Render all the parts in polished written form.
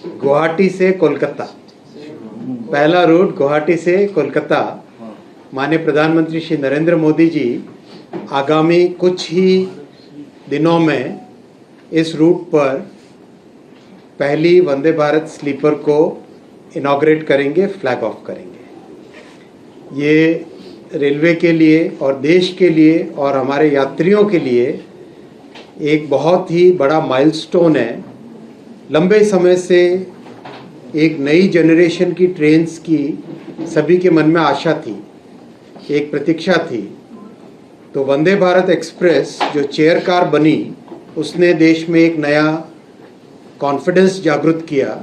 गुवाहाटी से कोलकाता, पहला रूट गुवाहाटी से कोलकाता। माननीय प्रधानमंत्री श्री नरेंद्र मोदी जी आगामी कुछ ही दिनों में इस रूट पर पहली वंदे भारत स्लीपर को इनॉग्रेट करेंगे, फ्लैग ऑफ करेंगे। ये रेलवे के लिए और देश के लिए और हमारे यात्रियों के लिए एक बहुत ही बड़ा माइलस्टोन है। लंबे समय से एक नई जनरेशन की ट्रेन्स की सभी के मन में आशा थी, एक प्रतीक्षा थी। तो वंदे भारत एक्सप्रेस जो चेयर कार बनी, उसने देश में एक नया कॉन्फिडेंस जागृत किया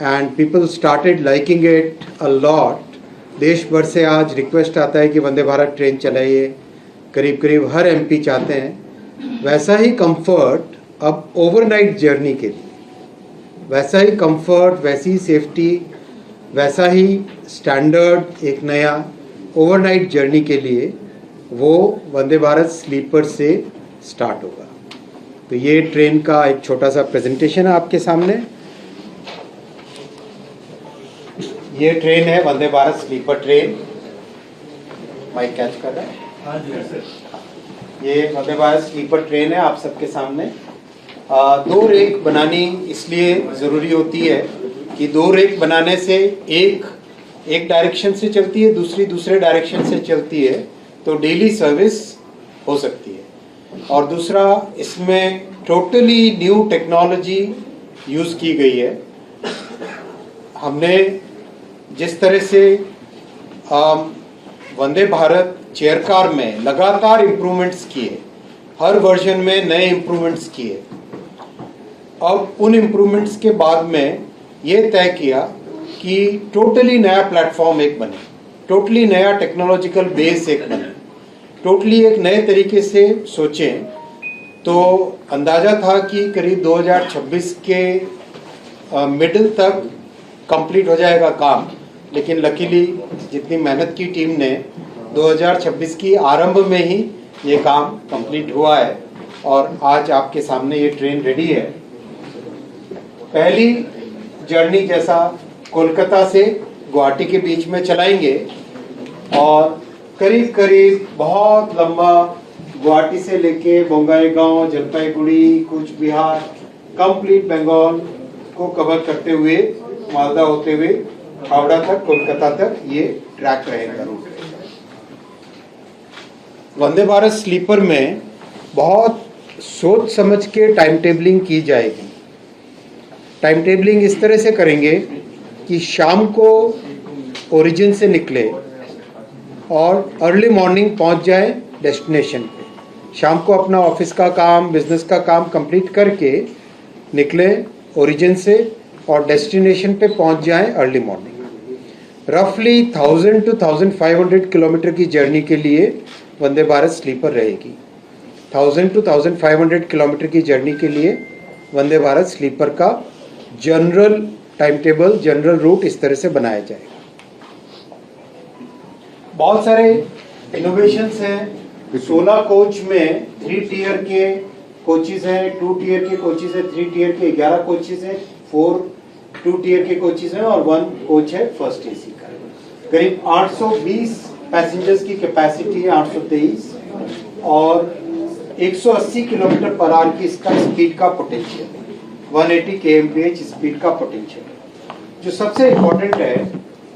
and people started liking it a lot. देश भर से आज रिक्वेस्ट आता है कि वंदे भारत ट्रेन चलाइए, करीब करीब हर एमपी चाहते हैं। वैसा ही कंफर्ट अब ओवरनाइट जर्नी के लिए, वैसा ही कंफर्ट, वैसी सेफ्टी, वैसा ही स्टैंडर्ड एक नया ओवरनाइट जर्नी के लिए वो वंदे भारत स्लीपर से स्टार्ट होगा। तो ये ट्रेन का एक छोटा सा प्रेजेंटेशन है आपके सामने। ये ट्रेन है Vande Bharat sleeper train. Mike catch कर रहा है? हाँ जी सर। ये वंदे भारत स्लीपर ट्रेन है आप सबके सामने। दो रेक बनानी इसलिए ज़रूरी होती है कि दो रेक बनाने से एक डायरेक्शन से चलती है, दूसरी दूसरे डायरेक्शन से चलती है, तो डेली सर्विस हो सकती है। और दूसरा, इसमें टोटली न्यू टेक्नोलॉजी यूज़ की गई है। हमने जिस तरह से वंदे भारत चेयर कार में लगातार इम्प्रूवमेंट्स किए, हर वर्जन में नए इम्प्रूवमेंट्स किए, अब उन इम्प्रूवमेंट्स के बाद में ये तय किया कि टोटली नया प्लेटफॉर्म एक बने, टोटली नया टेक्नोलॉजिकल बेस एक बने, टोटली एक नए तरीके से सोचें। तो अंदाज़ा था कि करीब 2026 के मिडिल तक कंप्लीट हो जाएगा काम, लेकिन लकीली जितनी मेहनत की टीम ने 2026 की आरंभ में ही ये काम कंप्लीट हुआ है और आज आपके सामने ये ट्रेन रेडी है। पहली जर्नी जैसा कोलकाता से गुवाहाटी के बीच में चलाएंगे और करीब करीब बहुत लंबा गुवाहाटी से लेके बोंगाईगांव, जलपाईगुड़ी, कूच बिहार, कंप्लीट बंगाल को कवर करते हुए मालदा होते हुए हावड़ा तक, कोलकाता तक ये ट्रैक रहेगा, रूट रहेगा। वंदे भारत स्लीपर में बहुत सोच समझ के टाइम टेबलिंग की जाएगी। टाइम टेबलिंग इस तरह से करेंगे कि शाम को ओरिजिन से निकले और अर्ली मॉर्निंग पहुंच जाए डेस्टिनेशन पे। शाम को अपना ऑफिस का काम, बिजनेस का काम कंप्लीट करके निकले ओरिजिन से और डेस्टिनेशन पे पहुंच जाए अर्ली मॉर्निंग। रफली 1000 to 1500 किलोमीटर की जर्नी के लिए वंदे भारत स्लीपर रहेगी। 1000 to 1500 किलोमीटर की जर्नी के लिए वंदे भारत स्लीपर का general time table, general route इस तरह से बनाया जाएगा। बहुत सारे इनोवेशंस हैं। 16 कोच में 3 टियर के कोचेस हैं, 2 टियर के कोचेस हैं, 3 टियर के 11 कोचेस हैं, 2 टियर के कोचेस हैं और 1 कोच है फर्स्ट एसी का। करीब 820 पैसेंजर्स की कैपेसिटी है, 823, और 180 किलोमीटर पर आवर की इसका स्पीड का पोटेंशियल, 180 kmph स्पीड का पोटेंशियल। जो सबसे इम्पोर्टेंट है,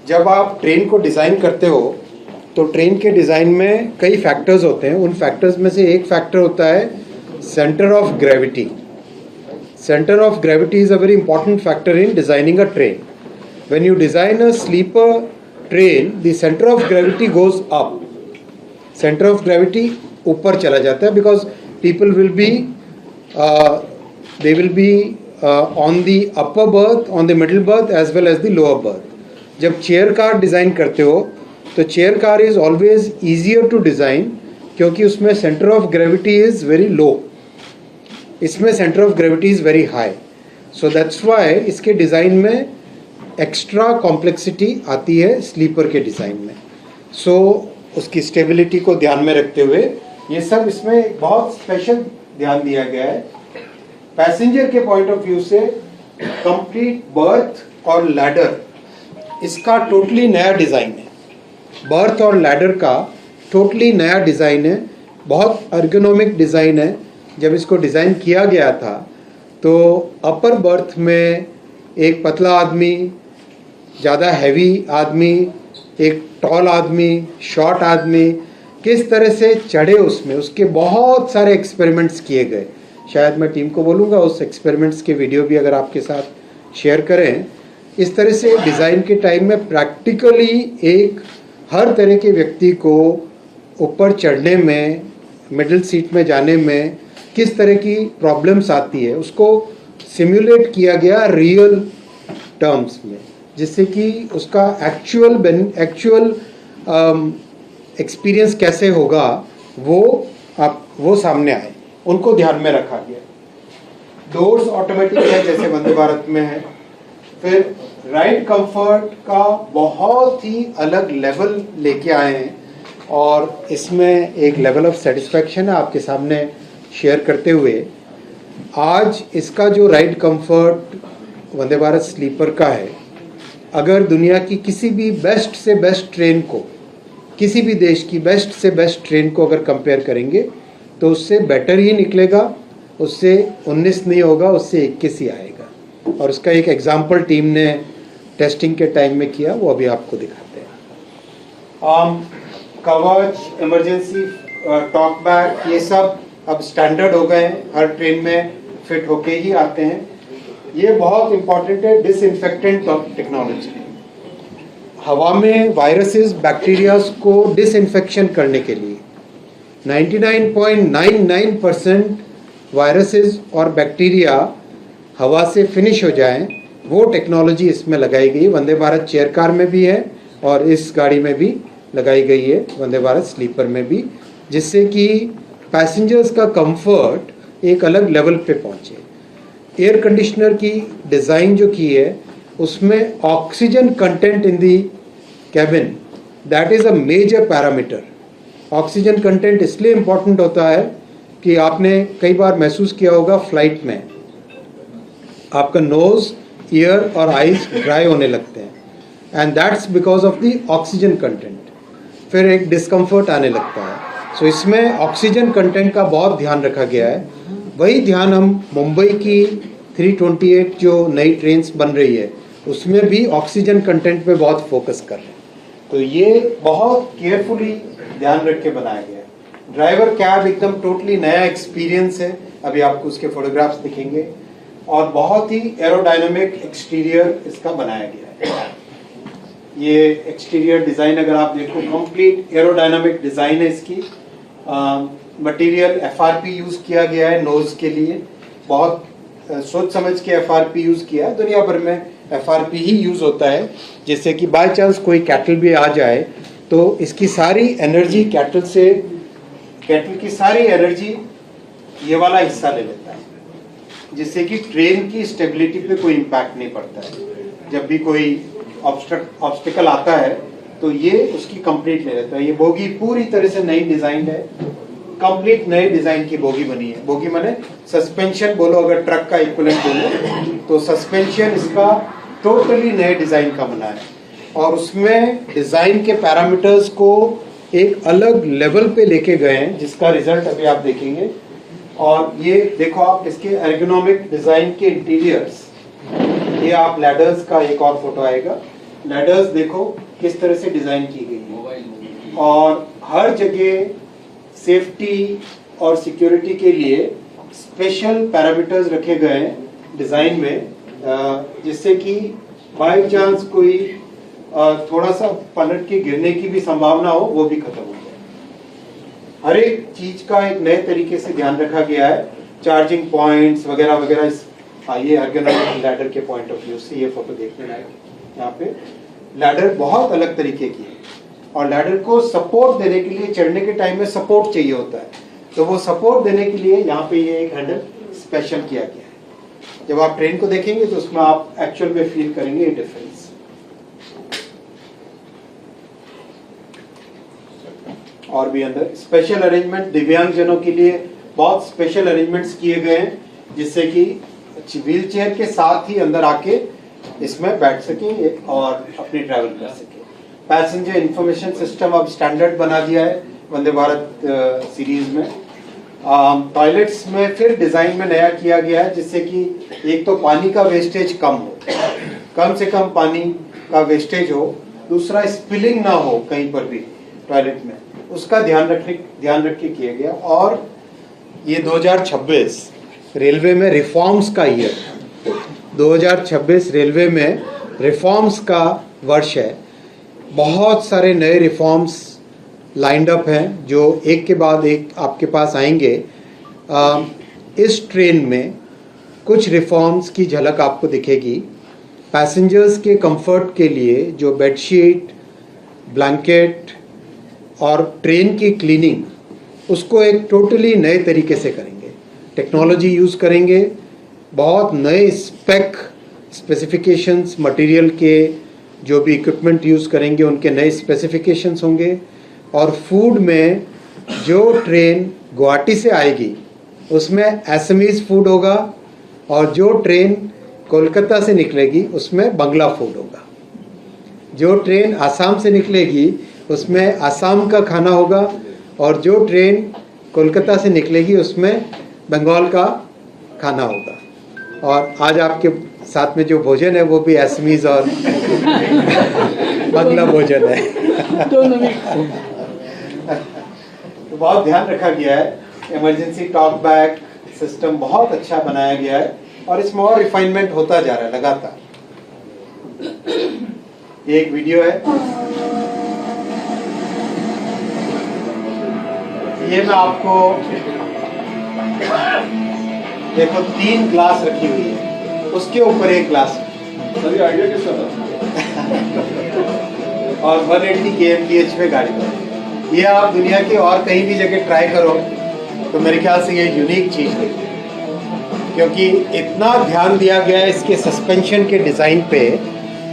जब आप ट्रेन को डिज़ाइन करते हो तो ट्रेन के डिज़ाइन में कई फैक्टर्स होते हैं। उन फैक्टर्स में से एक फैक्टर होता है centre of gravity. Center of gravity is a very important factor in designing a train. When you design a sleeper train, the center of gravity goes up. Center of gravity ऊपर चला जाता है because people will be on the upper berth, on the middle berth as well as the lower berth. जब chair car design करते हो तो chair car is always easier to design क्योंकि उसमें centre of gravity is very low, इसमें centre of gravity is very high. So that's why इसके design में extra complexity आती है स्लीपर के डिज़ाइन में। सो उसकी स्टेबिलिटी को ध्यान में रखते हुए ये सब इसमें बहुत स्पेशल ध्यान दिया गया है। पैसेंजर के पॉइंट ऑफ व्यू से कंप्लीट बर्थ और लैडर इसका टोटली नया डिज़ाइन है। बर्थ और लैडर का टोटली नया डिज़ाइन है, बहुत अर्गोनॉमिक डिज़ाइन है। जब इसको डिज़ाइन किया गया था तो अपर बर्थ में एक पतला आदमी, ज़्यादा हैवी आदमी, एक टॉल आदमी, शॉर्ट आदमी किस तरह से चढ़े उसमें, उसके बहुत सारे एक्सपेरिमेंट्स किए गए। शायद मैं टीम को बोलूँगा उस एक्सपेरिमेंट्स के वीडियो भी अगर आपके साथ शेयर करें। इस तरह से डिज़ाइन के टाइम में प्रैक्टिकली एक हर तरह के व्यक्ति को ऊपर चढ़ने में, मिडिल सीट में जाने में किस तरह की प्रॉब्लम्स आती है उसको सिमुलेट किया गया रियल टर्म्स में, जिससे कि उसका एक्चुअल एक्सपीरियंस कैसे होगा वो सामने आए, उनको ध्यान में रखा गया। डोर्स ऑटोमेटिक है जैसे वंदे भारत में है। फिर राइड कंफर्ट का बहुत ही अलग लेवल लेके आए हैं और इसमें एक लेवल ऑफ सेटिस्फैक्शन है आपके सामने शेयर करते हुए। आज इसका जो राइड कंफर्ट वंदे भारत स्लीपर का है, अगर दुनिया की किसी भी बेस्ट से बेस्ट ट्रेन को, किसी भी देश की बेस्ट से बेस्ट ट्रेन को अगर कंपेयर करेंगे तो उससे बेटर ही निकलेगा, उससे 19 नहीं होगा, उससे 21 ही आएगा। और उसका एक एग्जाम्पल टीम ने टेस्टिंग के टाइम में किया, वो अभी आपको दिखाते हैं। कवच, इमरजेंसी टॉक बैक, ये सब अब स्टैंडर्ड हो गए हैं, हर ट्रेन में फिट होके ही आते हैं। ये बहुत इंपॉर्टेंट है, डिसइंफेक्टेंट टेक्नोलॉजी। हवा में वायरसेस, बैक्टीरियाज को डिसइंफेक्शन करने के लिए 99.99% वायरसेस और बैक्टीरिया हवा से फिनिश हो जाएं, वो टेक्नोलॉजी इसमें लगाई गई। वंदे भारत चेयर कार में भी है और इस गाड़ी में भी लगाई गई है, वंदे भारत स्लीपर में भी, जिससे कि पैसेंजर्स का कंफर्ट एक अलग लेवल पे पहुंचे। एयर कंडीशनर की डिज़ाइन जो की है उसमें oxygen content in the cabin, that is a major parameter. Oxygen content इसलिए इम्पोर्टेंट होता है कि आपने कई बार महसूस किया होगा फ्लाइट में आपका नोज़, ईयर और आईज ड्राई होने लगते हैं, and that's because of the oxygen content. फिर एक डिस्कम्फर्ट आने लगता है। सो इसमें ऑक्सीजन कंटेंट का बहुत ध्यान रखा गया है। वही ध्यान हम मुंबई की 328 जो नई ट्रेन्स बन रही है उसमें भी ऑक्सीजन कंटेंट पे बहुत फोकस कर रहे हैं। तो ये बहुत केयरफुली ध्यान रख के बनाया गया है। ड्राइवर कैब एकदम टोटली नया एक्सपीरियंस है, अभी आपको उसके फोटोग्राफ्स दिखेंगे। और बहुत ही एरोडायनामिक एक्सटीरियर इसका बनाया गया है। ये एक्सटीरियर डिज़ाइन अगर आप देखो, कंप्लीट एरोडायनामिक डिज़ाइन है इसकी। मटेरियल FRP यूज़ किया गया है नोज़ के लिए, बहुत सोच समझ के FRP यूज़ किया है। दुनिया भर में FRP ही यूज़ होता है, जिससे कि बाय चांस कोई कैटल भी आ जाए तो इसकी सारी एनर्जी कैटल की सारी एनर्जी ये वाला हिस्सा ले लेता है, जिससे कि ट्रेन की स्टेबिलिटी पे कोई इम्पैक्ट नहीं पड़ता है। जब भी कोई ऑब्स्टिकल आता है तो ये उसकी कंप्लीट ले लेता है। ये बोगी पूरी तरह से नई डिज़ाइन है, कंप्लीट नए डिज़ाइन की बोगी बनी है। बोगी माने सस्पेंशन बोलो, अगर ट्रक का इक्विवेलेंट बोलो तो सस्पेंशन इसका टोटली नए डिज़ाइन का बना है। और उसमें डिज़ाइन के पैरामीटर्स को एक अलग लेवल पे लेके गए हैं, जिसका रिजल्ट अभी आप देखेंगे। और ये देखो आप इसके एर्गोनॉमिक डिज़ाइन के इंटीरियर्स, ये आप लैडर्स का एक और फोटो आएगा। लैडर्स देखो किस तरह से डिज़ाइन की गई है और हर जगह सेफ्टी और सिक्योरिटी के लिए स्पेशल पैरामीटर्स रखे गए हैं डिज़ाइन में, जिससे कि बाय चांस कोई थोड़ा सा पलट के गिरने की भी संभावना हो, वो भी खत्म हो जाए। हर एक चीज़ का एक नए तरीके से ध्यान रखा गया है। चार्जिंग पॉइंट्स वगैरह वगैरह। आइए एर्गोनॉमिक लैडर के पॉइंट ऑफ व्यू से ये फोटो देखने लायक। यहाँ पे लैडर बहुत अलग तरीके की है और लैडर को सपोर्ट देने के लिए, चढ़ने के टाइम में सपोर्ट चाहिए होता है, तो वो सपोर्ट देने के लिए यहाँ पे ये एक हैंडल स्पेशल किया गया है। जब आप ट्रेन को देखेंगे तो उसमें आप एक्चुअल में फील करेंगे ये डिफरेंस। और भी अंदर स्पेशल अरेंजमेंट दिव्यांग जनों के लिए बहुत स्पेशल अरेंजमेंट्स किए गए हैं, जिससे कि व्हील चेयर के साथ ही अंदर आके इसमें बैठ सके और अपनी ट्रैवल कर सके। पैसेंजर इंफॉर्मेशन सिस्टम अब स्टैंडर्ड बना दिया है वंदे भारत सीरीज में। टॉयलेट्स में फिर डिज़ाइन में नया किया गया है जिससे कि एक तो पानी का वेस्टेज कम से कम पानी का वेस्टेज हो, दूसरा स्पिलिंग ना हो कहीं पर भी टॉयलेट में, उसका ध्यान रख के किया गया। और ये 2026 रेलवे में रिफॉर्म्स का ईयर, 2026 रेलवे में रिफॉर्म्स का वर्ष है। बहुत सारे नए रिफॉर्म्स लाइंड अप हैं जो एक के बाद एक आपके पास आएंगे। इस ट्रेन में कुछ रिफॉर्म्स की झलक आपको दिखेगी। पैसेंजर्स के कंफर्ट के लिए जो बेडशीट, ब्लैंकेट और ट्रेन की क्लीनिंग उसको एक टोटली नए तरीके से करेंगे, टेक्नोलॉजी यूज़ करेंगे, बहुत नए स्पेसिफिकेशंस मटेरियल के जो भी इक्विपमेंट यूज़ करेंगे उनके नए स्पेसिफिकेशंस होंगे। और फूड में जो ट्रेन गुवाहाटी से आएगी उसमें असमीज फूड होगा और जो ट्रेन कोलकाता से निकलेगी उसमें बंगला फूड होगा। जो ट्रेन आसाम से निकलेगी उसमें आसाम का खाना होगा और जो ट्रेन कोलकाता से निकलेगी उसमें बंगाल का खाना होगा। और आज आपके साथ में जो भोजन है वो भी असमीज और बंगला भोजन है। तो बहुत ध्यान रखा गया है। इमरजेंसी टॉक बैक सिस्टम बहुत अच्छा बनाया गया है और इसमें और रिफाइनमेंट होता जा रहा है लगातार। ये एक वीडियो है, ये मैं आपको देखो 3 ग्लास रखी हुई है, उसके ऊपर एक ग्लास आइडिया किसका था और 180 kmph में गाड़ी है। ये आप दुनिया के और कहीं भी जगह ट्राई करो तो मेरे ख्याल से ये यूनिक चीज़ है, क्योंकि इतना ध्यान दिया गया है इसके सस्पेंशन के डिज़ाइन पे,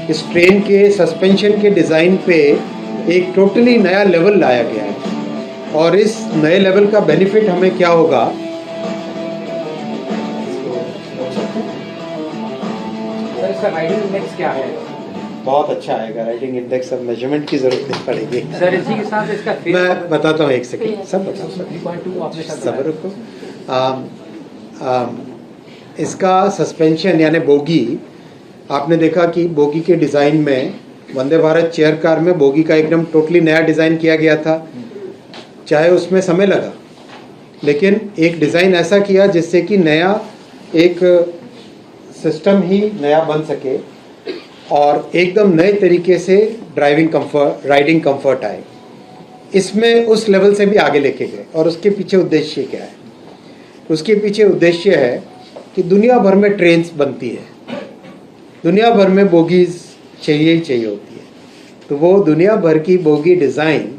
इस ट्रेन के सस्पेंशन के डिज़ाइन पे एक टोटली नया लेवल लाया गया है। और इस नए लेवल का बेनिफिट हमें क्या होगा, सर इसका राइडिंग इंडेक्स क्या है? बहुत अच्छा आएगा राइडिंग इंडेक्स। अब मेजरमेंट की जरूरत नहीं पड़ेगी सर। इसी के साथ इसका मैं बताता हूँ, एक सेकंड सब बताता सब रुको। इसका सस्पेंशन यानी बोगी, आपने देखा कि बोगी के डिज़ाइन में वंदे भारत चेयर कार में बोगी का एकदम टोटली नया डिज़ाइन किया गया था। चाहे उसमें समय लगा लेकिन एक डिज़ाइन ऐसा किया जिससे कि नया एक सिस्टम ही नया बन सके और एकदम नए तरीके से राइडिंग कंफर्ट आए। इसमें उस लेवल से भी आगे लेके गए और उसके पीछे उद्देश्य क्या है? उसके पीछे उद्देश्य है कि दुनिया भर में ट्रेन्स बनती है, दुनिया भर में बोगीज चाहिए ही चाहिए होती है, तो वो दुनिया भर की बोगी डिज़ाइन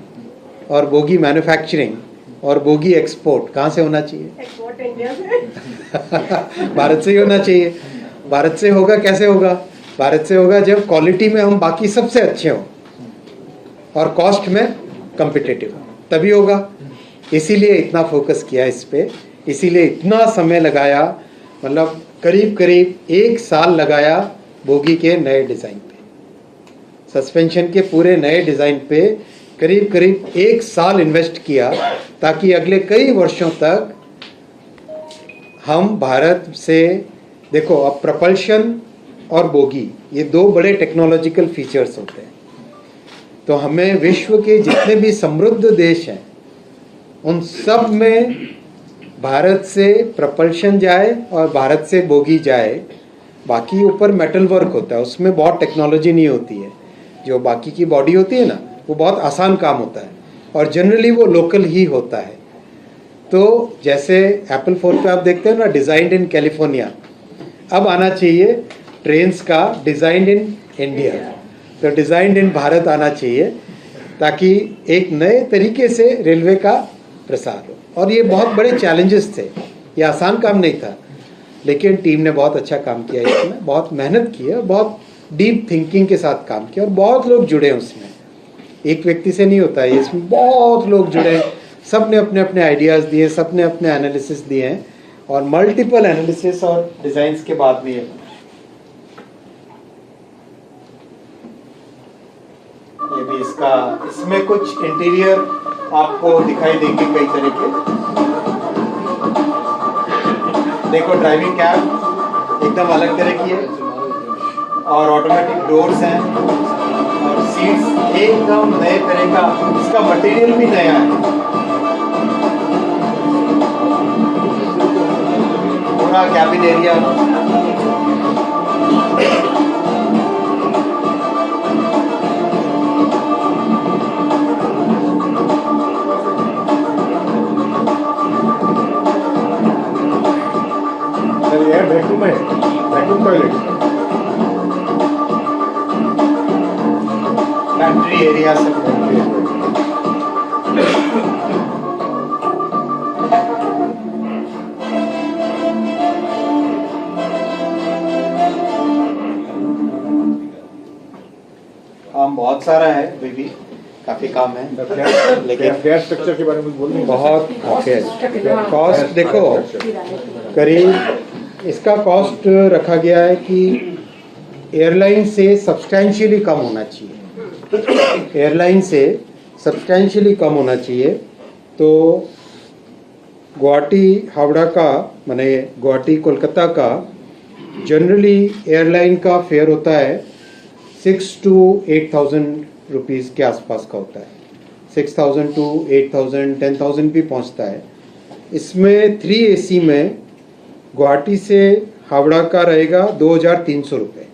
और बोगी मैन्युफैक्चरिंग और बोगी एक्सपोर्ट कहाँ से होना चाहिए? एक्सपोर्ट इंडिया से भारत से ही होना चाहिए। भारत से होगा, कैसे होगा? भारत से होगा जब क्वालिटी में हम बाकी सबसे अच्छे हों और कॉस्ट में कम्पिटिटिव हो, तभी होगा। इसीलिए इतना फोकस किया इस पे, इसीलिए इतना समय लगाया, मतलब करीब करीब 1 साल लगाया बोगी के नए डिज़ाइन पे, सस्पेंशन के पूरे नए डिज़ाइन पे करीब करीब 1 साल इन्वेस्ट किया ताकि अगले कई वर्षों तक हम भारत से, देखो अब प्रपल्शन और बोगी ये 2 बड़े टेक्नोलॉजिकल फीचर्स होते हैं, तो हमें विश्व के जितने भी समृद्ध देश हैं उन सब में भारत से प्रपल्शन जाए और भारत से बोगी जाए। बाकी ऊपर मेटल वर्क होता है, उसमें बहुत टेक्नोलॉजी नहीं होती है। जो बाकी की बॉडी होती है ना, वो बहुत आसान काम होता है और जनरली वो लोकल ही होता है। तो जैसे एप्पल फ़ोन पे आप देखते हैं ना, डिज़ाइंड इन कैलिफोर्निया, अब आना चाहिए ट्रेन्स का डिज़ाइंड इन इंडिया, तो डिज़ाइंड इन भारत आना चाहिए ताकि एक नए तरीके से रेलवे का प्रसार हो। और ये बहुत बड़े चैलेंजेस थे, ये आसान काम नहीं था, लेकिन टीम ने बहुत अच्छा काम किया, इसमें बहुत मेहनत की है, बहुत डीप थिंकिंग के साथ काम किया और बहुत लोग जुड़े हैं उसमें। एक व्यक्ति से नहीं होता है, इसमें बहुत लोग जुड़े हैं, सब ने अपने अपने आइडियाज़ दिए, सब ने अपने एनालिसिस दिए हैं और मल्टीपल एनालिसिस और डिजाइन्स के बाद में ये बना। ये भी इसका, इसमें कुछ इंटीरियर आपको दिखाई देंगे कई तरह के। देखो ड्राइविंग कैब एकदम अलग तरह की है और ऑटोमेटिक डोर्स हैं और सीट्स एकदम नए तरह का, इसका मटेरियल भी नया है। पूरा कैबिन एरिया ये वैक्यूम है, वैक्यूम टॉयलेट। फैक्ट्री एरिया सब काम बहुत सारा है, अभी भी काफी काम है, लेकिन फेयर स्ट्रक्चर के बारे में बोलने बहुत कॉस्ट देखो करीब इसका कॉस्ट रखा गया है कि एयरलाइन से सब्सटैंशियली कम होना चाहिए, एयरलाइन से सब्सटैंशियली कम होना चाहिए। तो गुवाहाटी हावड़ा का माने गुवाहाटी कोलकाता का जनरली एयरलाइन का फेयर होता है 6 to 8,000 रुपीज़ के आसपास का होता है, 6,000 to 8,000 10,000 भी पहुंचता है। इसमें 3 AC में गुवाहाटी से हावड़ा का रहेगा 2,300 रुपये,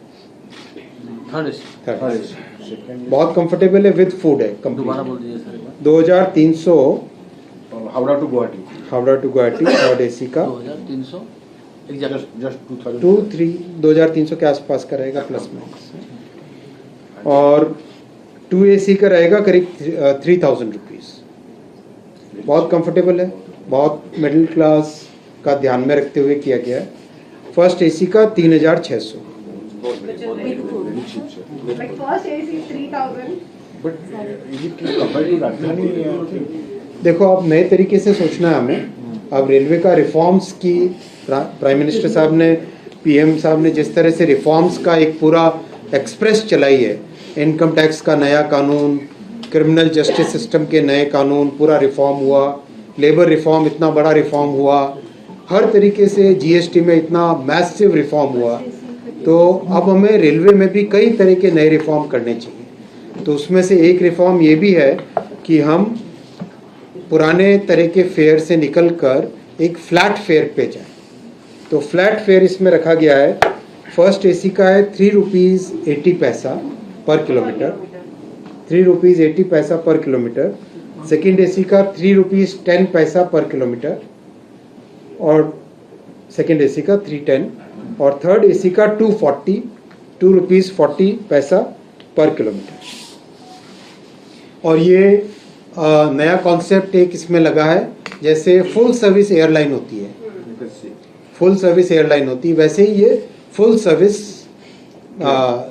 बहुत कंफर्टेबल है, विद फूड है complete. 2,300 Howrah to Guwahati, Howrah to Guwahati third AC का 2,300 जस्ट 2,300 के आसपास का रहेगा प्लस माइनस, और 2 AC का रहेगा करीब 3,000 रुपीज़। बहुत कंफर्टेबल है, बहुत मिडिल क्लास का ध्यान में रखते हुए किया गया है। फर्स्ट AC का 3,600। Like first AC is 3,000. But ये कंपेयर टू राजधानी देखो अब नए तरीके से सोचना है हमें। अब रेलवे का रिफॉर्म्स की प्राइम मिनिस्टर साहब ने, PM साहब ने जिस तरह से रिफॉर्म्स का एक पूरा एक्सप्रेस चलाई है, इनकम टैक्स का नया कानून, क्रिमिनल जस्टिस सिस्टम के नए कानून, पूरा रिफॉर्म हुआ, लेबर रिफॉर्म इतना बड़ा रिफॉर्म हुआ, हर तरीके से GST में इतना मैसिव रिफॉर्म हुआ। तो अब हमें रेलवे में भी कई तरह के नए रिफॉर्म करने चाहिए। तो उसमें से एक रिफॉर्म ये भी है कि हम पुराने तरह के फेयर से निकल कर एक फ्लैट फेयर पे जाएं। तो फ्लैट फेयर इसमें रखा गया है। फर्स्ट AC का है 3 रुपीज़ 80 पैसा पर किलोमीटर, 3 रुपीज़ 80 पैसा पर किलोमीटर। सेकेंड AC का 3 रुपीज़ 10 पैसा पर किलोमीटर, और सेकेंड AC का 310, और थर्ड AC का 2 रुपीज़ 40 पैसा पर किलोमीटर। और ये नया कॉन्सेप्ट एक इसमें लगा है, जैसे फुल सर्विस एयरलाइन होती है, फुल सर्विस एयरलाइन होती है, वैसे ही ये फुल सर्विस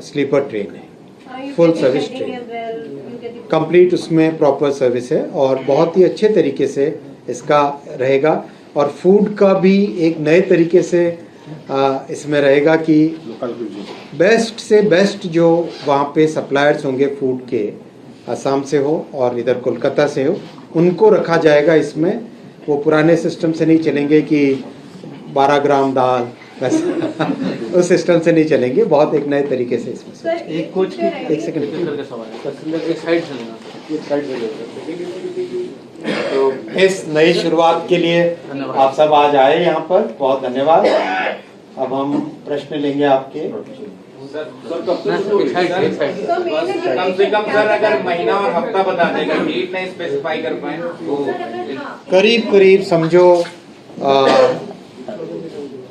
स्लीपर ट्रेन है, फुल सर्विस ट्रेन कंप्लीट, उसमें प्रॉपर सर्विस है और बहुत ही अच्छे तरीके से इसका रहेगा। और फूड का भी एक नए तरीके से इसमें रहेगा कि बेस्ट से बेस्ट जो वहाँ पे सप्लायर्स होंगे फूड के, असम से हो और इधर कोलकाता से हो, उनको रखा जाएगा इसमें। वो पुराने सिस्टम से नहीं चलेंगे कि 12 ग्राम दाल, वैसे उस सिस्टम से नहीं चलेंगे, बहुत एक नए तरीके से इसमें। एक कोच की एक सेकंड, तो इस नई शुरुआत के लिए आप सब आज आए यहाँ पर, बहुत धन्यवाद। अब हम प्रश्न लेंगे आपके। कम से कम सर अगर महीना और हफ्ता बता देगा, डेट नहीं स्पेसिफाई कर पाए तो करीब करीब समझो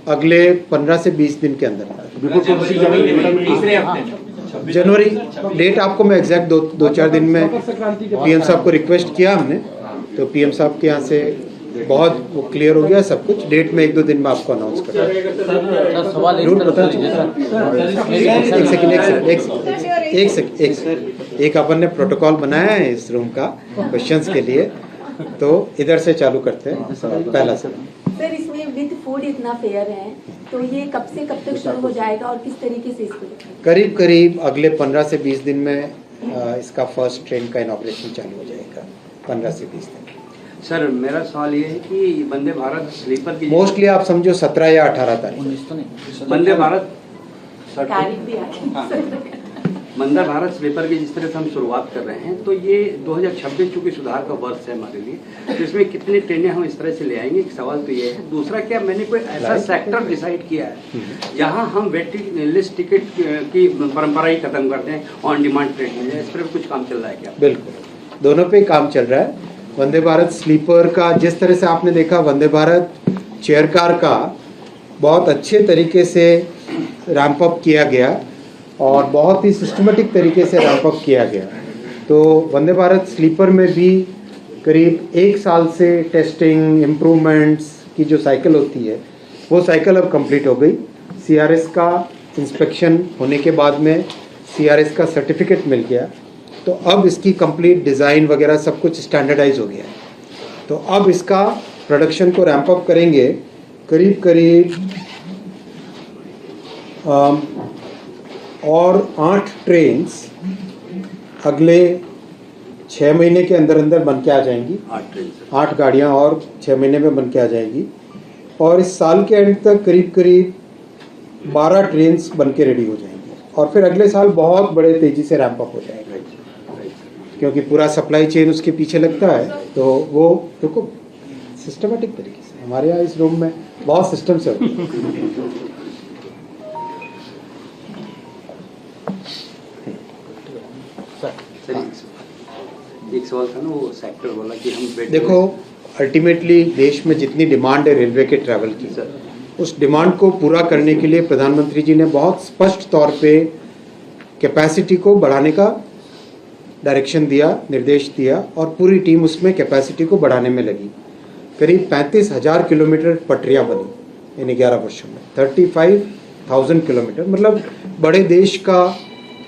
अगले 15 से 20 दिन के अंदर तीसरे हफ्ते जनवरी डेट आपको मैं एग्जैक्ट 2-4 दिन में PM साहब को रिक्वेस्ट किया हमने, तो PM साहब के यहाँ से बहुत वो क्लियर हो गया सब कुछ। डेट में 1-2 दिन में आपको अनाउंस कर एक अपन ने प्रोटोकॉल बनाया है इस रूम का क्वेश्चंस के लिए, तो इधर से चालू करते हैं पहला सवाल। सर इसमें विद फूड इतना फेयर है तो ये कब से कब तक शुरू हो जाएगा और किस तरीके से इसको देखेंगे? करीब करीब अगले 15 से 20 दिन में इसका फर्स्ट ट्रेन का इनॉग्रेशन चालू हो जाएगा, 15 से 20 दिन। सर मेरा सवाल ये है कि वंदे भारत स्लीपर की मोस्टली आप समझो 17 या 18 तारीख। वंदे भारत तारीख भी है वंदे भारत स्लीपर की जिस तरह से हम शुरुआत कर रहे हैं तो ये 2026 चूंकि सुधार का वर्ष है हमारे लिए, तो इसमें कितनी ट्रेनें हम इस तरह से ले आएंगे, एक सवाल तो ये है। दूसरा, क्या मैंने कोई ऐसा सेक्टर डिसाइड किया है जहां हम वेटिंग लिस्ट टिकट की परंपरा ही खत्म करते हैं, ऑन डिमांड ट्रेन मिल जाए, इस पर भी कुछ काम चल रहा है क्या? बिल्कुल, दोनों पे काम चल रहा है। वंदे भारत स्लीपर का जिस तरह से आपने देखा, वंदे भारत चेयर कार का बहुत अच्छे तरीके से रैंप अप किया गया और बहुत ही सिस्टमेटिक तरीके से रैंप अप किया गया। तो वंदे भारत स्लीपर में भी करीब 1 साल से टेस्टिंग इम्प्रूवमेंट्स की जो साइकिल होती है वो साइकिल अब कंप्लीट हो गई। सीआरएस का इंस्पेक्शन होने के बाद में सीआरएस का सर्टिफिकेट मिल गया, तो अब इसकी कंप्लीट डिज़ाइन वगैरह सब कुछ स्टैंडर्डाइज हो गया है। तो अब इसका प्रोडक्शन को रैंप अप करेंगे करीब करीब और 8 ट्रेन्स अगले 6 महीने के अंदर अंदर बन के आ जाएंगी। 8 गाड़ियाँ और 6 महीने में बन के आ जाएंगी और इस साल के एंड तक करीब करीब 12 ट्रेन्स बन के रेडी हो जाएंगी और फिर अगले साल बहुत बड़े तेज़ी से रैंप अप हो जाएगा, क्योंकि पूरा सप्लाई चेन उसके पीछे लगता है। तो वो देखो सिस्टमेटिक तरीके से हमारे यहाँ इस रूम में बहुत सिस्टम से होता है। एक सवाल था ना वो सेक्टर वाला कि हम देखो अल्टीमेटली देश में जितनी डिमांड है रेलवे के ट्रैवल की, उस डिमांड को पूरा करने के लिए प्रधानमंत्री जी ने बहुत स्पष्ट तौर पे कैपेसिटी को बढ़ाने का डायरेक्शन दिया, निर्देश दिया और पूरी टीम उसमें कैपेसिटी को बढ़ाने में लगी। करीब 35,000 किलोमीटर पटरियाँ बनी इन 11 वर्षों में, 35,000 किलोमीटर। मतलब बड़े देश का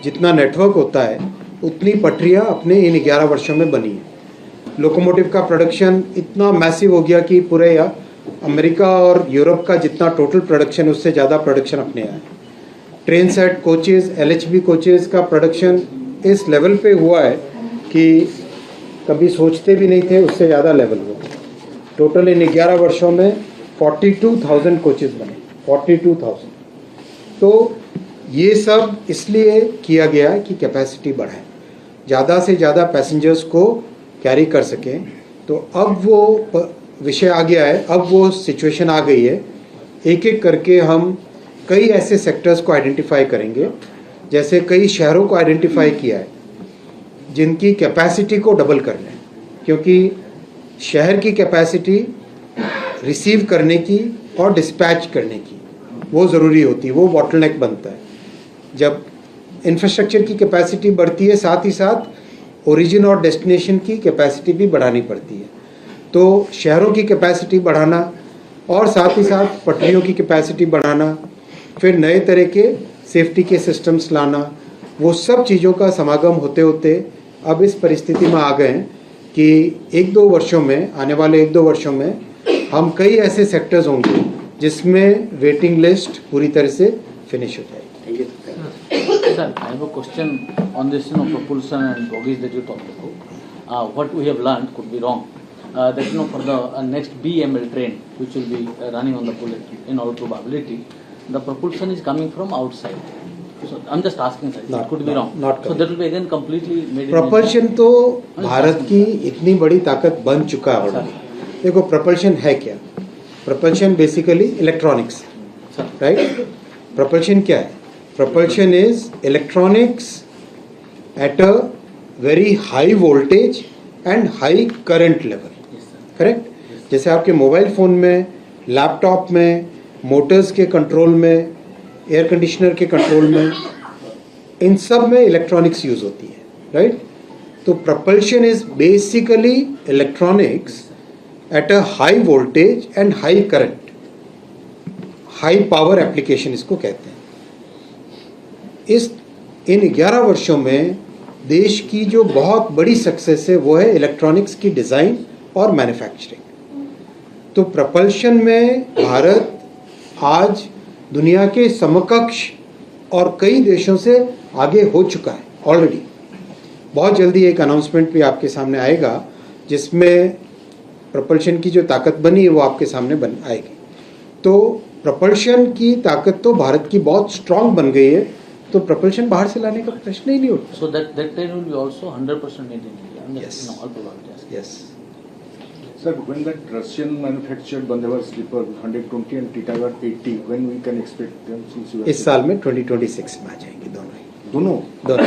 जितना नेटवर्क होता है उतनी पटरियाँ अपने इन 11 वर्षों में बनी है। लोकोमोटिव का प्रोडक्शन इतना मैसिव हो गया कि पूरे अमेरिका और यूरोप का जितना टोटल प्रोडक्शन है उससे ज़्यादा प्रोडक्शन अपने यहाँ है। Train set coaches, LHB coaches का प्रोडक्शन इस लेवल पे हुआ है कि कभी सोचते भी नहीं थे, उससे ज़्यादा लेवल हुआ। टोटल इन 11 वर्षों में 42,000 कोचेज़ बने, 42,000। तो ये सब इसलिए किया गया कि कैपेसिटी बढ़ाए, ज़्यादा से ज़्यादा पैसेंजर्स को कैरी कर सकें। तो अब वो विषय आ गया है, अब वो सिचुएशन आ गई है। एक एक करके हम कई ऐसे सेक्टर्स को आइडेंटिफाई करेंगे, जैसे कई शहरों को आइडेंटिफाई किया है जिनकी कैपेसिटी को डबल करना है, क्योंकि शहर की कैपेसिटी रिसीव करने की और डिस्पैच करने की वो ज़रूरी होती है, वो बॉटलनेक बनता है। जब इंफ्रास्ट्रक्चर की कैपेसिटी बढ़ती है, साथ ही साथ ओरिजिन और डेस्टिनेशन की कैपेसिटी भी बढ़ानी पड़ती है। तो शहरों की कैपेसिटी बढ़ाना और साथ ही साथ पटरियों की कैपेसिटी बढ़ाना, फिर नए तरह के सेफ्टी के सिस्टम्स लाना, वो सब चीज़ों का समागम होते होते अब इस परिस्थिति में आ गए हैं कि 1-2 वर्षों में, आने वाले 1-2 वर्षों में हम कई ऐसे सेक्टर्स होंगे जिसमें वेटिंग लिस्ट पूरी तरह से फिनिश हो जाएगी। Sir, I have a question on this, propulsion and bogies that you talked about. What we have learned could be wrong. That for the next BML train, which will be running on the bullet, in all probability, the propulsion is coming from outside. So I'm just asking, sir. It could be wrong. So that will be again completely made. Propulsion तो भारत की इतनी बड़ी ताकत बन चुका है already. देखो propulsion है क्या? Propulsion basically electronics, right? Propulsion क्या है? Propulsion is electronics at a very high voltage and high current level, correct? जैसे आपके मोबाइल फ़ोन में, लैपटॉप में, मोटर्स के कंट्रोल में, एयर कंडीशनर के कंट्रोल में, इन सब में इलेक्ट्रॉनिक्स यूज़ होती है, राइट? तो propulsion is basically electronics at a high voltage and high current, high power application इसको कहते हैं। इन 11 वर्षों में देश की जो बहुत बड़ी सक्सेस है वो है इलेक्ट्रॉनिक्स की डिज़ाइन और मैन्युफैक्चरिंग। तो प्रपल्शन में भारत आज दुनिया के समकक्ष और कई देशों से आगे हो चुका है ऑलरेडी। बहुत जल्दी एक अनाउंसमेंट भी आपके सामने आएगा जिसमें प्रपल्शन की जो ताकत बनी है वो आपके सामने आएगी। तो प्रपल्शन की ताकत तो भारत की बहुत स्ट्रांग बन गई है, तो प्रपल्शन बाहर से लाने का प्रश्न ही नहीं उठता। So that train will be also 100% made in India. Yes. In all probability. Yes. Sir, when that Russian manufactured Vande Bharat sleeper 120 and Titagarh 80, when we can expect them? Since you have इस साल में 2026 में आ जाएंगे दोनों ही। दोनों. दोनों।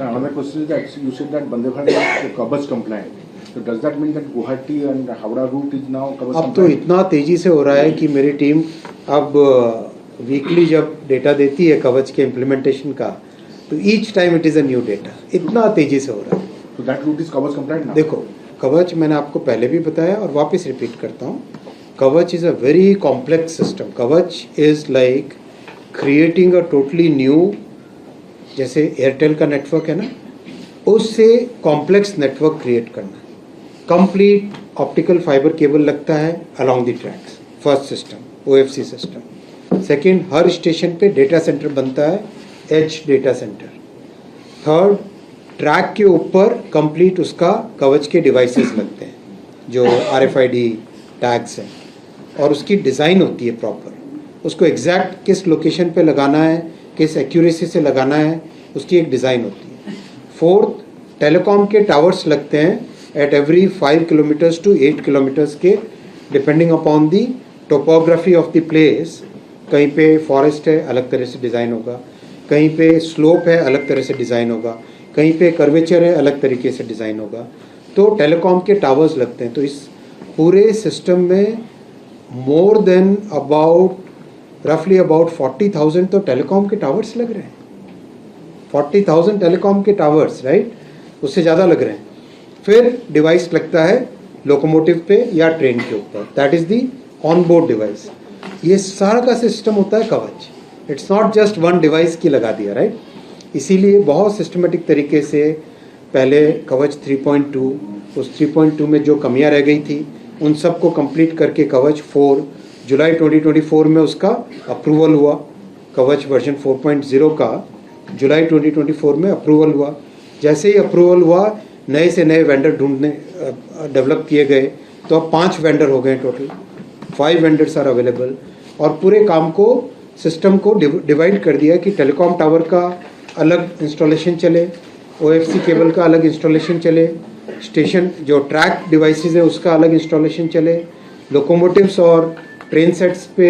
Another question is that you said that Vande Bharat is Kavach compliant. So does that mean that Guwahati and Howrah route is now Kavach अब तो compliant? इतना तेजी से हो रहा है कि मेरी टीम अब वीकली जब डेटा देती है कवच के इम्प्लीमेंटेशन का, तो each time it is a new data. इतना तेजी से हो रहा है। So that route is Kavach compliant now? देखो, कवच मैंने आपको पहले भी बताया और वापस रिपीट करता हूँ, Kavach is a very complex system. Kavach is like creating a totally new, जैसे एयरटेल का नेटवर्क है ना, उससे कॉम्प्लेक्स नेटवर्क क्रिएट करना। कंप्लीट ऑप्टिकल फाइबर केबल लगता है along the tracks, first system OFC system. Second, हर स्टेशन पे डेटा सेंटर बनता है, edge data centre. Third, track के ऊपर कंप्लीट उसका कवच के डिवाइसेस लगते हैं जो RFID टैग्स हैं, और उसकी डिज़ाइन होती है प्रॉपर। उसको एग्जैक्ट किस लोकेशन पे लगाना है, किस एक्यूरेसी से लगाना है, उसकी एक डिज़ाइन होती है। फोर्थ, टेलीकॉम के टावर्स लगते हैं at every 5 kilometres to 8 kilometres के, depending upon the topography of the place. कहीं पे फॉरेस्ट है, अलग तरह से डिज़ाइन होगा, कहीं पे स्लोप है, अलग तरह से डिज़ाइन होगा, कहीं पे कर्वेचर है, अलग तरीके से डिज़ाइन होगा। तो टेलीकॉम के टावर्स लगते हैं। तो इस पूरे सिस्टम में मोर देन रफली अबाउट 40,000 तो टेलीकॉम के टावर्स लग रहे हैं। 40,000 टेलीकॉम के टावर्स, राइट, उससे ज़्यादा लग रहे हैं। फिर डिवाइस लगता है लोकोमोटिव पे या ट्रेन के ऊपर, that is the on board device. ये सारा का सिस्टम होता है कवच। It's not just one device की लगा दिया, राइट। इसीलिए बहुत सिस्टमेटिक तरीके से पहले कवच 3.2, उस 3.2 में जो कमियां रह गई थी उन सब को कंप्लीट करके कवच 4 जुलाई 2024 में उसका अप्रूवल हुआ। कवच वर्जन 4.0 का जुलाई 2024 में अप्रूवल हुआ। जैसे ही अप्रूवल हुआ, नए से नए वेंडर डेवलप किए गए, तो अब 5 वेंडर हो गए टोटल, 5 वेंडर्स आर अवेलेबल। और पूरे काम को, सिस्टम को डिवाइड कर दिया कि टेलीकॉम टावर का अलग इंस्टॉलेशन चले, OFC केबल का अलग इंस्टॉलेशन चले, स्टेशन जो ट्रैक डिवाइसेस है उसका अलग इंस्टॉलेशन चले, लोकोमोटिव्स और ट्रेन सेट्स पे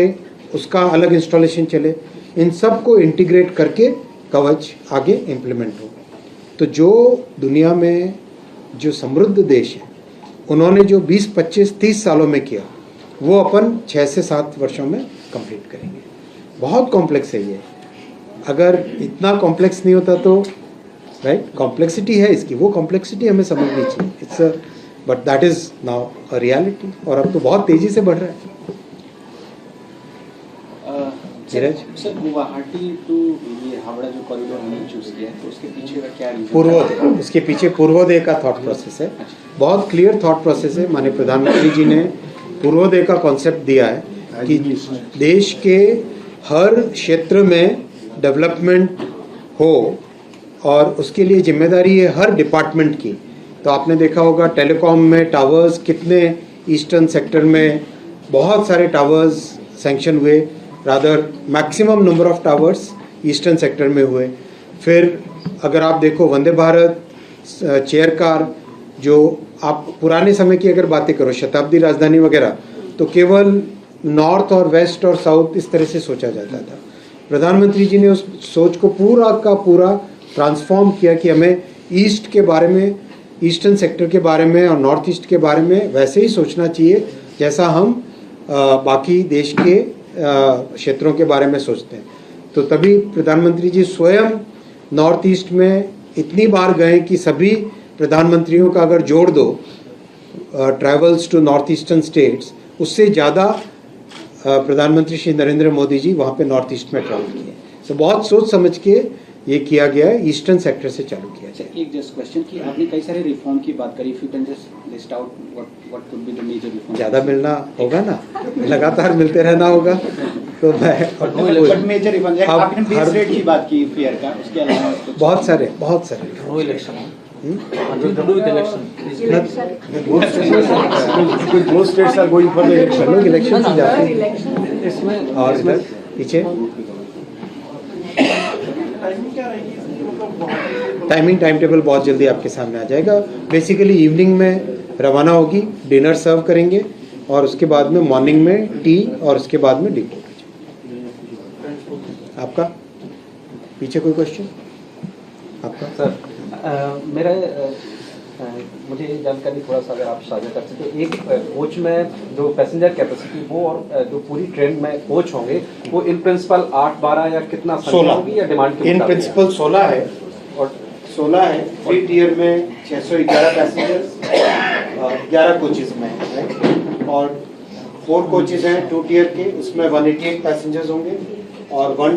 उसका अलग इंस्टॉलेशन चले। इन सब को इंटीग्रेट करके कवच आगे इम्प्लीमेंट हो। तो जो दुनिया में जो समृद्ध देश हैं उन्होंने जो 20, 25, 30 सालों में किया, वो अपन 6 से 7 वर्षों में कंप्लीट करेंगे। बहुत कॉम्प्लेक्स है ये। अगर इतना कॉम्प्लेक्स नहीं होता तो, राइट, कॉम्प्लेक्सिटी है इसकी, वो कॉम्प्लेक्सिटी हमें समझनी चाहिए। It's a but that is now a reality, और अब तो बहुत तेजी से बढ़ रहा है। सर, गुवाहाटी टू ये हावड़ा जो कॉरिडोर हमने चूज किया है, तो उसके पीछे का क्या रीजन? पूर्वोदय, उसके पीछे पूर्वोदय का थॉट प्रोसेस है। बहुत क्लियर थॉट प्रोसेस है। माननीय प्रधानमंत्री जी ने पूर्वोदय का कॉन्सेप्ट दिया है कि देश के हर क्षेत्र में डेवलपमेंट हो, और उसके लिए जिम्मेदारी है हर डिपार्टमेंट की। तो आपने देखा होगा टेलीकॉम में टावर्स कितने, ईस्टर्न सेक्टर में बहुत सारे टावर्स सैंक्शन हुए, rather maximum number of towers eastern sector में हुए। फिर अगर आप देखो वंदे भारत चेयर कार, जो आप पुराने समय की अगर बातें करो, शताब्दी राजधानी वगैरह, तो केवल नॉर्थ और वेस्ट और साउथ इस तरह से सोचा जाता था। प्रधानमंत्री जी ने उस सोच को पूरा का पूरा ट्रांसफॉर्म किया कि हमें ईस्ट के बारे में, ईस्टर्न सेक्टर के बारे में और नॉर्थ ईस्ट के बारे में वैसे ही सोचना चाहिए जैसा हम बाकी देश के क्षेत्रों के बारे में सोचते हैं। तो तभी प्रधानमंत्री जी स्वयं नॉर्थ ईस्ट में इतनी बार गए कि सभी प्रधानमंत्रियों का अगर जोड़ दो travels to north eastern states, उससे ज़्यादा प्रधानमंत्री श्री नरेंद्र मोदी जी वहाँ पे नॉर्थ ईस्ट में ट्रैवल किए। तो बहुत सोच समझ के ये किया गया है, ईस्टर्न सेक्टर से चालू किया अच्छा, जाए। एक जस्ट क्वेश्चन कि आपने कई सारे रिफॉर्म की बात करी, if you can just list out what could be the major reform. ज़्यादा मिलना होगा ना, लगातार मिलते रहना होगा, तो मैं बट मेजर रिफॉर्म, अब आपने बेस हर- रेट की बात की फेयर का, उसके अलावा कुछ? बहुत सारे No election. Nothing to do with election. Most states are going for the election. हम लोग इलेक्शन से जाते हैं। इलेक्शन इसमें और इधर पीछे टाइम टेबल बहुत जल्दी आपके सामने आ जाएगा। बेसिकली इवनिंग में रवाना होगी, डिनर सर्व करेंगे और उसके बाद में मॉर्निंग में टी और उसके बाद में डिपो। आपका पीछे कोई क्वेश्चन? आपका सर मेरा मुझे ये जानकारी थोड़ा सा अगर आप साझा कर सकते, एक कोच में जो पैसेंजर कैपेसिटी वो और जो पूरी ट्रेन में कोच होंगे वो इन प्रिंसिपल 8, 12 या कितना संख्या होगी या डिमांड के इन मुताबिक? प्रिंसिपल 16 है और 16 है। 3 टियर में 611 पैसेंजर्स 11 कोचेज में है और 4 कोचेज हैं 2 टियर के, उसमें 188 पैसेंजर्स होंगे और 1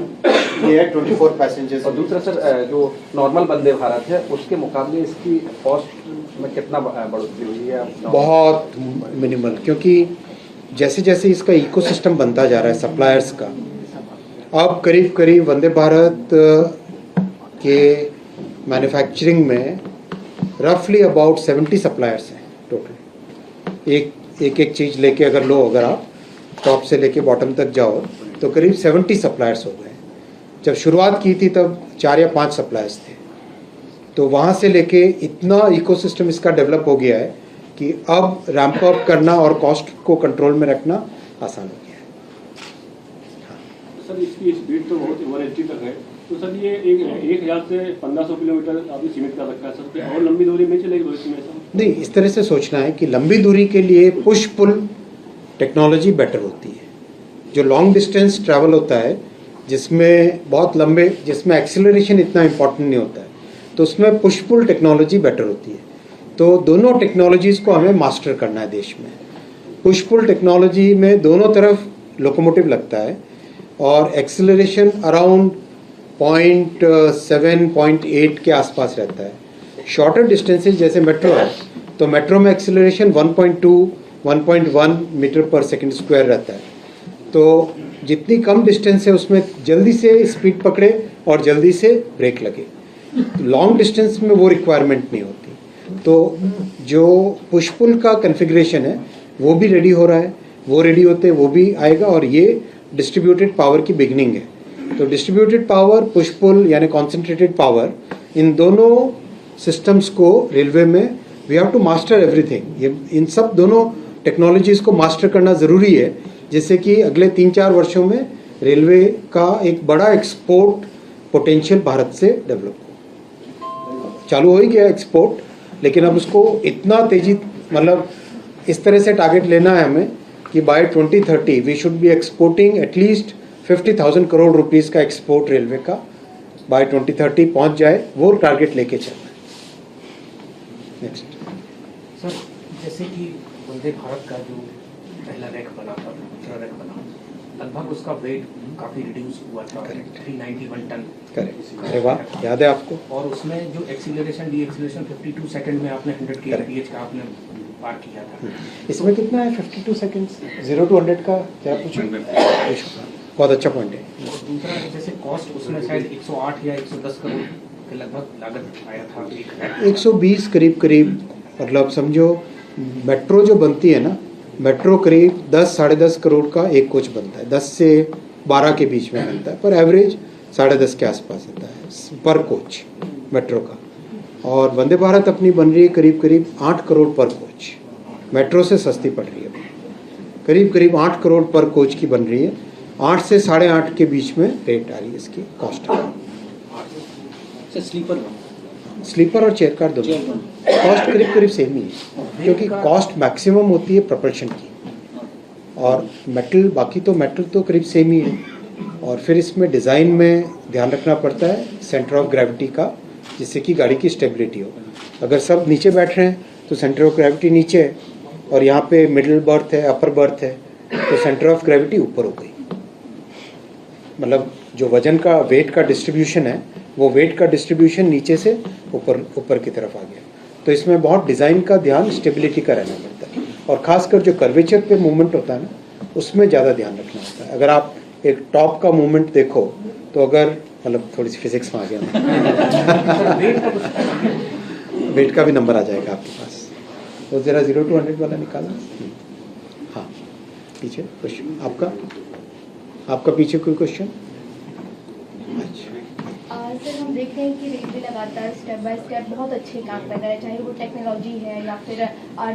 ये है 24 पैसेंजर्स। और दूसरा सर जो नॉर्मल वंदे भारत है उसके मुकाबले इसकी कॉस्ट में कितना बढ़ोतरी हुई है? बहुत मिनिमल, क्योंकि जैसे जैसे इसका इकोसिस्टम बनता जा रहा है सप्लायर्स का, अब करीब करीब वंदे भारत के मैन्युफैक्चरिंग में रफली अबाउट 70 सप्लायर्स हैं टोटल। एक चीज़ लेके अगर लो, अगर आप टॉप से लेके बॉटम तक जाओ तो करीब 70 सप्लायर्स हो गए। जब शुरुआत की थी तब 4 या 5 सप्लायर्स थे, तो वहाँ से लेके इतना इकोसिस्टम इसका डेवलप हो गया है कि अब रैंप अप करना और कॉस्ट को कंट्रोल में रखना आसान हो गया है। सर इसकी स्पीड तो बहुत 180 तक है, तो सर ये 1000 से 1500 किलोमीटर आपने सीमित कर रखा है सर, तो और लंबी दूरी में चलेगी भविष्य में ऐसा? नहीं, इस तरह से सोचना है कि लंबी दूरी के लिए पुश पुल टेक्नोलॉजी बेटर होती है। जो लॉन्ग डिस्टेंस ट्रैवल होता है जिसमें बहुत लंबे, जिसमें एक्सीलरेशन इतना इम्पोर्टेंट नहीं होता है, तो उसमें पुश पुल टेक्नोलॉजी बेटर होती है। तो दोनों टेक्नोलॉजीज़ को हमें मास्टर करना है देश में। पुश पुल टेक्नोलॉजी में दोनों तरफ लोकोमोटिव लगता है और एक्सीलरेशन अराउंड 0.7, 0.8 के आसपास रहता है। शॉर्टर डिस्टेंसेज जैसे मेट्रो है, तो मेट्रो में एक्सीलरेशन 1.2, 1.1 मीटर पर सेकंड स्क्वायर रहता है। तो जितनी कम डिस्टेंस है उसमें जल्दी से स्पीड पकड़े और जल्दी से ब्रेक लगे। लॉन्ग डिस्टेंस में वो रिक्वायरमेंट नहीं होती। तो जो पुश पुल का कॉन्फ़िगरेशन है वो भी रेडी हो रहा है, वो रेडी होते वो भी आएगा और ये डिस्ट्रीब्यूटेड पावर की बिगनिंग है। तो डिस्ट्रीब्यूटेड पावर, पुश पुल यानी कॉन्सेंट्रेटेड पावर, इन दोनों सिस्टम्स को रेलवे में we have to master everything. ये इन सब दोनों टेक्नोलॉजीज़ को मास्टर करना ज़रूरी है, जिससे कि अगले 3-4 वर्षों में रेलवे का एक बड़ा एक्सपोर्ट पोटेंशियल भारत से डेवलप हो। चालू हो ही गया एक्सपोर्ट, लेकिन अब उसको इतना तेजी, मतलब इस तरह से टारगेट लेना है हमें कि by 2030 we should be exporting at least 50,000 crore rupees का एक्सपोर्ट रेलवे का बाय 2030 पहुंच जाए, वो टारगेट लेके चलना है। नेक्स्ट सर, जैसे कि वंदे भारत का जो पहला रैक बना था, दूसरा रैक बना, लगभग उसका वेट काफ़ी रिड्यूस हुआ था, 391 टन। करेक्ट। अरे वाह, याद है आपको। और उसमें जो एक्सीलरेशन डी एक्सीलरेशन 52 सेकंड में आपने 100 kmph का आपने पार किया था। इसमें कितना है 52 सेकंड्स 0 to 100 का क्या पूछूं? बहुत अच्छा पॉइंट है। और दूसरा जैसे कॉस्ट उसमें शायद 108 या 110 करोड़ के लगभग लागत आया था। 120 करीब, मतलब समझो मेट्रो जो बनती है ना, मेट्रो करीब 10 साढ़े 10 करोड़ का एक कोच बनता है, 10 से 12 के बीच में बनता है, पर एवरेज 10.5 के आसपास आता है पर कोच मेट्रो का। और वंदे भारत अपनी बन रही है करीब 8 करोड़ पर कोच, मेट्रो से सस्ती पड़ रही है, करीब 8 करोड़ पर कोच की बन रही है। 8 से 8.5 के बीच में रेट आ रही है इसकी कॉस्ट। स्लीपर और चेयर कार दोनों कॉस्ट करीब सेम ही है, क्योंकि कॉस्ट मैक्सिमम होती है प्रोपल्शन की, और मेटल, बाकी तो मेटल तो करीब सेम ही है। और फिर इसमें डिज़ाइन में ध्यान रखना पड़ता है सेंटर ऑफ ग्रेविटी का, जिससे कि गाड़ी की स्टेबिलिटी हो। अगर सब नीचे बैठ रहे हैं तो सेंटर ऑफ ग्रेविटी नीचे है, और यहाँ पे मिडिल बर्थ है, अपर बर्थ है, तो सेंटर ऑफ ग्रेविटी ऊपर हो गई। मतलब जो वजन का, वेट का डिस्ट्रीब्यूशन है वो वेट का डिस्ट्रीब्यूशन नीचे से ऊपर की तरफ आ गया। तो इसमें बहुत डिज़ाइन का ध्यान स्टेबिलिटी का रहना पड़ता है, और ख़ासकर जो कर्वेचर पे मूवमेंट होता है ना, उसमें ज़्यादा ध्यान रखना होता है। अगर आप एक टॉप का मूवमेंट देखो तो अगर मतलब थोड़ी सी फिजिक्स में आ गया वेट का भी नंबर आ जाएगा आपके पास। तो ज़रा 0 to 100 वाला निकालना। हाँ, पीछे क्वेश्चन आपका पीछे कोई क्वेश्चन? सर, हम देखते हैं कि रेलवे लगातार स्टेप बाय स्टेप बहुत अच्छे काम कर रहा है, चाहे वो टेक्नोलॉजी है या फिर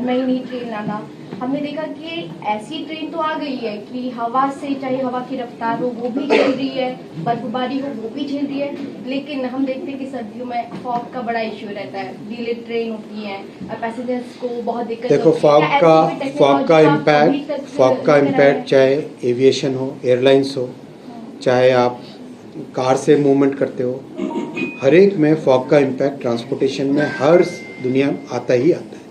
नई ट्रेन लाना। हमने देखा कि ऐसी ट्रेन तो आ गई है कि हवा से, चाहे हवा की रफ्तार हो वो भी झेल रही है, बर्फबारी हो वो भी झेल रही है, लेकिन हम देखते हैं कि सर्दियों में फॉग का बड़ा इश्यू रहता है, डिले ट्रेन होती है, पैसेंजर्स को बहुत दिक्कत देखो, फॉग का इम्पैक्ट चाहे एविएशन हो, एयरलाइंस हो, चाहे आप कार से मूवमेंट करते हो, हर एक में फॉग का इम्पैक्ट ट्रांसपोर्टेशन में हर दुनिया आता ही आता है।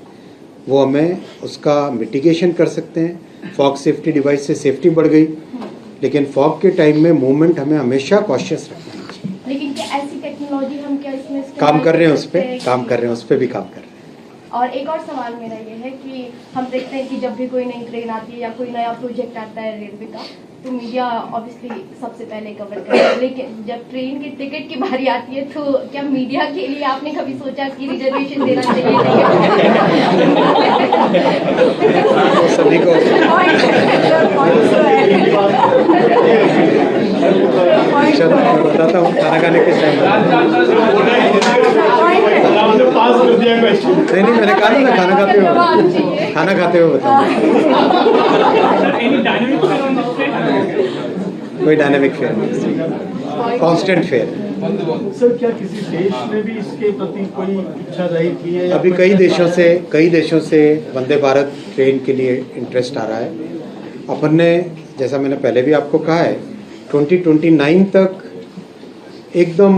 वो हमें उसका मिटिगेशन कर सकते हैं। फॉग सेफ्टी डिवाइस से सेफ्टी बढ़ गई, लेकिन फॉग के टाइम में मूवमेंट हमें हमेशा कॉशियस रखना चाहिए। लेकिन क्या ऐसी टेक्नोलॉजी हम क्या इसमें काम कर रहे हैं, उस पर काम कर रहे हैं, उस पर भी काम कर रहे हैं। और एक और सवाल मेरा ये है कि हम देखते हैं कि जब भी कोई नई ट्रेन आती है या कोई नया प्रोजेक्ट आता है रेलवे का, तो मीडिया ऑब्वियसली सबसे पहले कवर करता है, लेकिन जब ट्रेन की टिकट की बारी आती है तो क्या मीडिया के लिए आपने कभी सोचा कि रिजर्वेशन देना चाहिए? सभी को बताता हूँ खाना खाने के टाइम। नहीं, मैंने कहा ना खाना खाते हुए बताऊँ। कोई डायनामिक फेयर नहीं, कांस्टेंट फेयर। सर, क्या किसी देश ने भी इसके प्रति कोई इच्छा जाहिर की है? अभी कई देशों से वंदे भारत ट्रेन के लिए इंटरेस्ट आ रहा है। अपन ने, जैसा मैंने पहले भी आपको कहा है, 2029 तक एकदम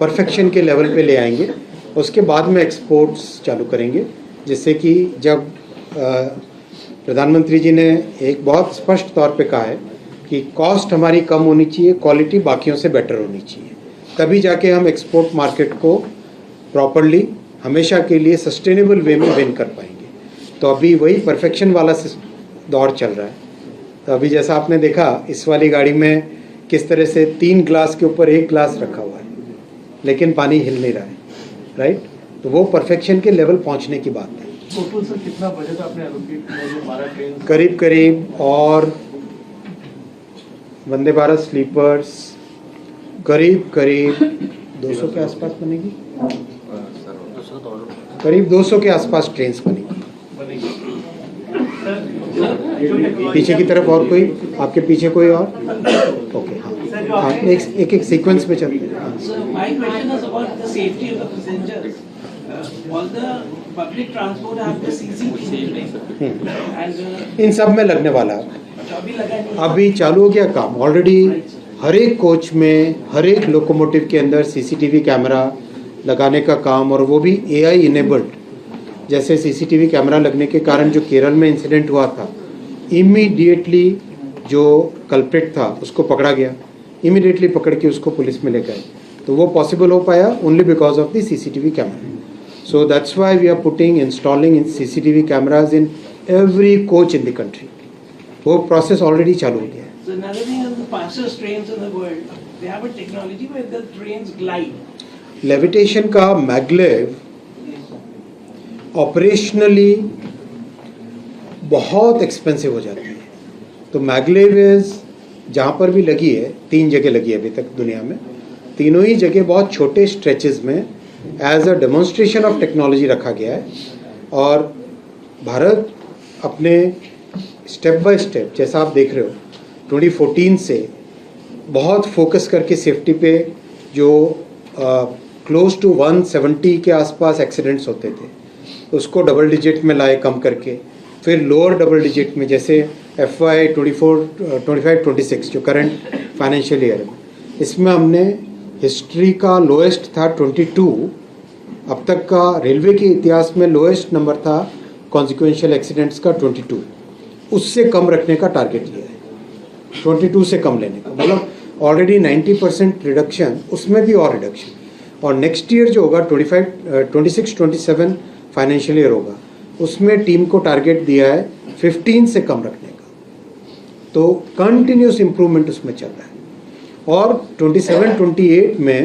परफेक्शन के लेवल पे ले आएंगे। उसके बाद में एक्सपोर्ट्स चालू करेंगे, जिससे कि जब प्रधानमंत्री जी ने एक बहुत स्पष्ट तौर पे कहा है कि कॉस्ट हमारी कम होनी चाहिए, क्वालिटी बाकियों से बेटर होनी चाहिए, तभी जाके हम एक्सपोर्ट मार्केट को प्रॉपरली हमेशा के लिए सस्टेनेबल वे में विन कर पाएंगे। तो अभी वही परफेक्शन वाला दौर चल रहा है। तो अभी जैसा आपने देखा, इस वाली गाड़ी में किस तरह से 3 ग्लास के ऊपर 1 ग्लास रखा हुआ है, लेकिन पानी हिल नहीं रहा है, राइट? तो वो परफेक्शन के लेवल पहुंचने की बात है। टोटल सर कितना बजट आपने एलोकेट किया है 12 ट्रेन? करीब और वंदे भारत स्लीपर्स करीब 200 के आसपास बनेगी, करीब 200 के आसपास ट्रेन बनेगी। पीछे की तरफ और कोई, आपके पीछे कोई और? ओके, हाँ, एक सीक्वेंस में चलते हैं। इन सब में लगने वाला अभी चालू हो गया काम ऑलरेडी। हर एक कोच में, हर एक लोकोमोटिव के अंदर सीसीटीवी कैमरा लगाने का काम, और वो भी एआई इनेबल्ड। जैसे सीसीटीवी कैमरा लगने के कारण जो केरल में इंसिडेंट हुआ था, इमीडिएटली जो कल्प्रिट था उसको पकड़ा गया, इमीडिएटली पकड़ के उसको पुलिस में ले गए। तो वो पॉसिबल हो पाया only because of the CCTV camera. So that's why we are installing in CCTV cameras in every coach in the country. वो प्रोसेस ऑलरेडी चालू हो गया है। So another thing on the fastest trains in the world, they have a technology where the trains glide. Levitation का maglev operationally बहुत expensive हो जाती है। तो मैगलेव इज जहाँ पर भी लगी है, 3 जगह लगी है अभी तक दुनिया में, तीनों ही जगह बहुत छोटे स्ट्रेचेस में as a demonstration of technology रखा गया है। और भारत अपने स्टेप बाय स्टेप, जैसा आप देख रहे हो, 2014 से बहुत फोकस करके सेफ्टी पे, जो क्लोज टू 170 के आसपास एक्सीडेंट्स होते थे, उसको डबल डिजिट में लाए कम करके, फिर लोअर डबल डिजिट में, जैसे FY 25-26 जो करंट फाइनेंशियल ईयर है, इसमें हमने हिस्ट्री का लोएस्ट था 22, अब तक का रेलवे के इतिहास में लोएस्ट नंबर था कॉन्सिक्वेंशियल एक्सीडेंट्स का 22, उससे कम रखने का टारगेट लिया है, 22 से कम लेने का। मतलब ऑलरेडी 90% रिडक्शन, उसमें भी और रिडक्शन। और नेक्स्ट ईयर जो होगा 26-27 फाइनेंशियल ईयर होगा, उसमें टीम को टारगेट दिया है 15 से कम रखने का। तो कंटिन्यूस इम्प्रूवमेंट उसमें चल रहा है और 27-28 में